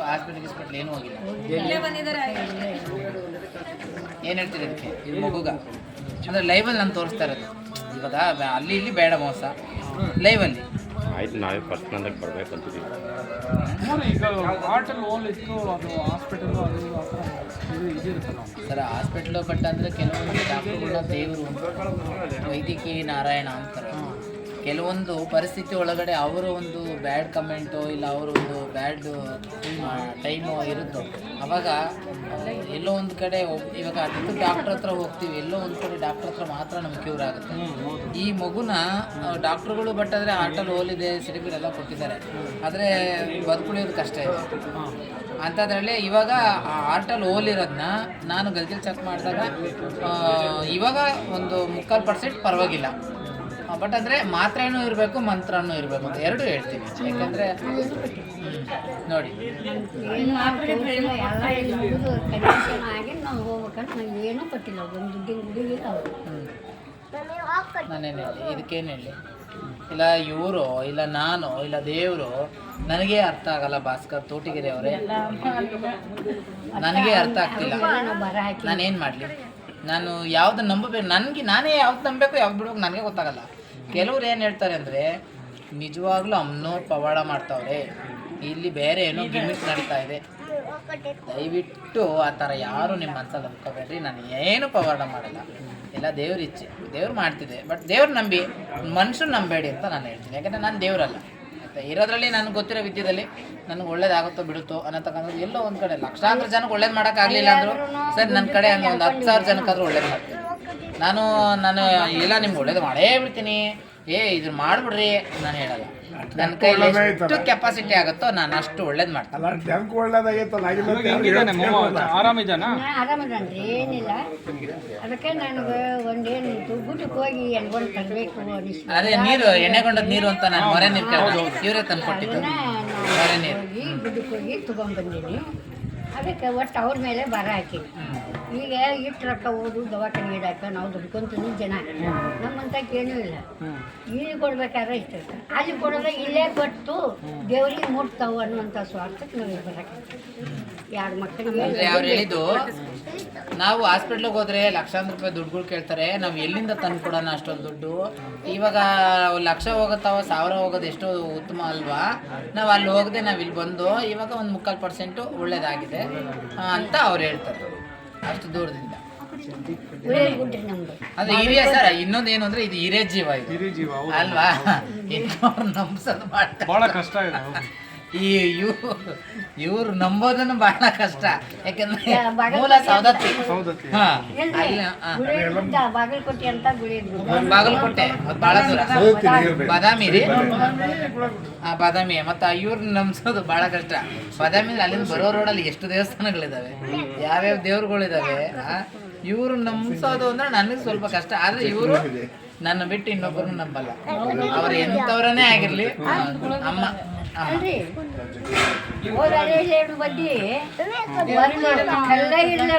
Hospital ಏನೂ ಹೋಗಿಲ್ಲ. ಏನು ಹೇಳ್ತೀರಿ ಅದಕ್ಕೆ? ಇದು ಮಗುಗ ಅಂದರೆ ಲೈವಲ್ಲಿ ನಾನು ತೋರಿಸ್ತಾ ಇರೋದು. ಇವಾಗ ಅಲ್ಲಿ ಇಲ್ಲಿ ಬೇಡ ಮೋಸ, ಲೈವಲ್ಲಿ ಆಯ್ತು. ನಾವೇ ಪರ್ಸ್ನಲಾಗಿ ಬರಬೇಕಂತೀವಿ. ಸರ್ ಹಾಸ್ಪಿಟ್ಲು ಬಟ್ ಅಂದರೆ ಕೆಲವೊಂದು ಡಾಕ್ಟರ್ಗಳ ದೇವರು ವೈದ್ಯಕೀಯ ನಾರಾಯಣ ಅಂತಾರೆ. ಕೆಲವೊಂದು ಪರಿಸ್ಥಿತಿ ಒಳಗಡೆ ಅವರ ಒಂದು ಬ್ಯಾಡ್ ಕಮೆಂಟು ಇಲ್ಲ ಅವರ ಒಂದು ಬ್ಯಾಡ್ ಟೈಮು ಇರುತ್ತೋ ಆವಾಗ ಎಲ್ಲೋ ಒಂದು ಕಡೆ ಇವಾಗ ಅದು ಡಾಕ್ಟ್ರ್ ಹತ್ರ ಹೋಗ್ತೀವಿ, ಎಲ್ಲೋ ಒಂದು ಕಡೆ ಡಾಕ್ಟ್ರ್ ಹತ್ರ ಮಾತ್ರ ನಮ್ಗೆ ಕ್ಯೂರ್ ಆಗುತ್ತೆ. ಈ ಮಗುನ ಡಾಕ್ಟ್ರುಗಳು ಬಟ್ ಆದರೆ ಹಾರ್ಟಲ್ಲಿ ಹೋಲಿದೆ, ಸಿಡಿಬಿಲ್ ಎಲ್ಲ ಕೊಟ್ಟಿದ್ದಾರೆ, ಆದರೆ ಬದುಕುಳಿಯೋದು ಕಷ್ಟ ಇದೆ. ಅಂಥದ್ರಲ್ಲಿ ಇವಾಗ ಆ ಹಾರ್ಟಲ್ಲಿ ಹೋಲಿರೋದನ್ನ ನಾನು ಗಲ್ತಿಲಿ ಚೆಕ್ ಮಾಡಿದಾಗ ಇವಾಗ ಒಂದು 3% ಪರವಾಗಿಲ್ಲ. ಬಟ್ ಅಂದರೆ ಮಾತ್ರೆನೂ ಇರಬೇಕು, ಮಂತ್ರನೂ ಇರಬೇಕು ಅಂತ ಎರಡೂ ಹೇಳ್ತೀವಿ. ಯಾಕಂದರೆ ನೋಡಿ ಏನೂ ಕೊಟ್ಟಿಲ್ಲ, ಒಂದು ಹುಡುಗಿಲ್ಲ ಅವರು. ನಾನೇನು ಹೇಳಿ, ಇದಕ್ಕೇನು ಹೇಳಿ? ಇಲ್ಲ ಇವರು ಇಲ್ಲ ನಾನು ಇಲ್ಲ ದೇವರು ನನಗೆ ಅರ್ಥ ಆಗಲ್ಲ. ಭಾಸ್ಕರ್ ತೋಟಿಗೆರೆ ಅವರೇ, ನನಗೆ ಅರ್ಥ ಆಗ್ತಿಲ್ಲ. ನಾನೇನು ಮಾಡಲಿ? ನಾನು ಯಾವ್ದು ನಂಬಬೇಕು? ನಾನೇ ಯಾವ್ದು ನಂಬಬೇಕು ಯಾವ್ದು ಬಿಡ್ಬೇಕು ನನಗೆ ಗೊತ್ತಾಗಲ್ಲ. ಕೆಲವ್ರು ಏನು ಹೇಳ್ತಾರೆ ಅಂದರೆ ನಿಜವಾಗ್ಲೂ ಅಮ್ಮನವ್ರು ಪವಾಡ ಮಾಡ್ತಾವ್ರೆ, ಇಲ್ಲಿ ಬೇರೆ ಏನೋ ಗಿಮಿಕ್ ನಡೀತಾ ಇದೆ. ದಯವಿಟ್ಟು ಆ ಥರ ಯಾರು ನಿಮ್ಮ ಮನಸ್ಸಲ್ಲಿ ಅಂದ್ಕೋಬೇಡ್ರಿ. ನಾನು ಏನು ಪವಾಡ ಮಾಡಲ್ಲ, ಎಲ್ಲ ದೇವ್ರ ಇಚ್ಛೆ, ದೇವ್ರು ಮಾಡ್ತಿದೆ. ಬಟ್ ದೇವ್ರು ನಂಬಿ, ಮನುಷ್ಯರು ನಂಬೇಡಿ ಅಂತ ನಾನು ಹೇಳ್ತೀನಿ. ಯಾಕಂದರೆ ನಾನು ದೇವರಲ್ಲ. ಆಯಿತಾ? ಇರೋದ್ರಲ್ಲಿ ನನಗೆ ಗೊತ್ತಿರೋ ವಿದ್ಯೆಯಲ್ಲಿ ನನಗೆ ಒಳ್ಳೇದಾಗುತ್ತೋ ಬಿಡುತ್ತೋ ಅನ್ನೋತಕ್ಕಂಥದ್ದು ಎಲ್ಲೋ ಒಂದು ಕಡೆ ಲಕ್ಷಾಂತರ ಜನಕ್ಕೆ ಒಳ್ಳೇದು ಮಾಡೋಕ್ಕಾಗಲಿಲ್ಲ ಅಂದರು ಸರ್, ನನ್ನ ಕಡೆ ಒಂದು 10,000 ಜನಕ್ಕಾದ್ರೂ ಒಳ್ಳೇದು ಮಾಡ್ತೀನಿ. ನಾನು ಇಲ್ಲ ನಿಮ್ಗೆ ಒಳ್ಳೇದು ಮಾಡೇ ಬಿಡ್ತೀನಿ, ಇದು ಮಾಡಿಬಿಡ್ರಿ ನಾನು ಹೇಳಲ್ಲ. ನನ್ನ ಕೈಲಿ ಎಷ್ಟು ಕೆಪಾಸಿಟಿ ಆಗುತ್ತೋ ನಾನು ಅಷ್ಟು ಒಳ್ಳೇದು ಮಾಡ್ತೀನಿ. ಆರಾಮದನ್ರಿ, ಏನಿಲ್ಲ. ಅದಕ್ಕೆ ನನಗೆ ಒಂದೇನು ಗುಡ್ಡಕ್ಕೆ ಹೋಗಿ ಎಲ್ಗೊಂಡು ತರಬೇಕು ಅನಿಸ್ತು. ಅದೇ ನೀರು ಎಣ್ಣೆಗೊಂಡದ ನೀರು ಅಂತ ನಾನು ಮೊರೆ ನೀರು ಕೇಳಿದೆ, ಇವರೇ ತಂದು ಕೊಟ್ಟಿದ್ದು ಮೊರೆ ನೀರು. ಹೋಗಿ ಗುಡ್ಡಕ್ಕೆ ಹೋಗಿ ತೊಗೊಂಡ್ಬಂದೀನಿ. ಅದಕ್ಕೆ ಒಟ್ಟು ಅವ್ರ ಮೇಲೆ ಭಾರ ಹಾಕಿ ಈಗ ಇಟ್ಟು ರೊಕ್ಕ ಓದು ದವಾಖಾನೆ ಇಡಾಕ ನಾವು ದುಡ್ಕೊಂತೀನಿ ಜನ, ನಮ್ಮಂತ ಏನೂ ಇಲ್ಲ. ಇಲ್ಲಿ ಕೊಡ್ಬೇಕಾದ್ರೆ ಇಷ್ಟ ಇರ್ತದೆ, ಅಲ್ಲಿ ಕೊಡೋದ್ರೆ ಇಲ್ಲೇ ಕೊಟ್ಟು ದೇವ್ರಿಗೆ ಮುಟ್ತಾವು ಅನ್ನುವಂಥ ಸ್ವಾರ್ಥಕ್ಕೆ ನಾವು ಬರಕ್ಕೆ 2 ಮಕ್ಕಳಿಗೆ. ಅವ್ರು ಹೇಳಿದ್ದು ನಾವು ಹಾಸ್ಪಿಟ್ಲಿಗೆ ಹೋದ್ರೆ ಲಕ್ಷಾಂತರ ರೂಪಾಯಿ ದುಡ್ಡುಗಳು ಕೇಳ್ತಾರೆ, ನಾವು ಎಲ್ಲಿಂದ ತಂದು ಕೊಡೋಣ ಅಷ್ಟೊಂದು ದುಡ್ಡು? ಇವಾಗ 1,00,000 ಹೋಗುತ್ತಾವ, 1,000 ಹೋಗೋದು ಎಷ್ಟೋ ಉತ್ತಮ ಅಲ್ವಾ? ನಾವು ಅಲ್ಲಿ ಹೋಗದೆ ನಾವು ಇಲ್ಲಿ ಬಂದು ಇವಾಗ ಒಂದು 3/4% ಒಳ್ಳೇದಾಗಿದೆ ಅಂತ ಅವ್ರು ಹೇಳ್ತಾರೆ. ಅಷ್ಟು ದೂರದಿಂದ ಅದು ಹಿರಿಯ ಸರ್. ಇನ್ನೊಂದು ಏನು ಅಂದ್ರೆ ಇದು ಹಿರಿಯ ಜೀವ, ಇದು ಅಲ್ವಾ? ಇನ್ನೊಂದು ನಂಬಿಸೋದು ಬಹಳ ಕಷ್ಟ ಇದೆ. ಇವ್ರು ನಂಬೋದನ್ನು ಬಹಳ ಕಷ್ಟ. ಯಾಕಂದ್ರೆ ಮೂಲ ಸೌದತ್ತಿ. ಬಾಗಲಕೋಟೆ ಅಂತ ಬಾಗಲಕೋಟೆ ಬಹಳ ದೂರ, ಬಾದಾಮಿ ರೀ, ಬಾದಾಮಿ. ಮತ್ತು ಇವ್ರು ನಂಬಿಸೋದು ಬಹಳ ಕಷ್ಟ. ಬಾದಾಮಿ ಅಲ್ಲಿಂದ ಬರೋ ರೋಡಲ್ಲಿ ಎಷ್ಟು ದೇವಸ್ಥಾನಗಳಿದಾವೆ, ಯಾವ್ಯಾವ ದೇವ್ರುಗಳಿದಾವೆ. ಇವ್ರು ನಂಬಿಸೋದು ಅಂದ್ರೆ ನನಗೆ ಸ್ವಲ್ಪ ಕಷ್ಟ. ಆದ್ರೆ ಇವರು ನನ್ನ ಬಿಟ್ಟು ಇನ್ನೊಬ್ಬರನ್ನು ನಂಬಲ್ಲ. ಅವ್ರು ಎಂಥವ್ರನ್ನೇ ಆಗಿರ್ಲಿ. ಅಮ್ಮ ಅಲ್ರಿ ಹೋದ ಬಡ್ಡಿ ಇಲ್ಲ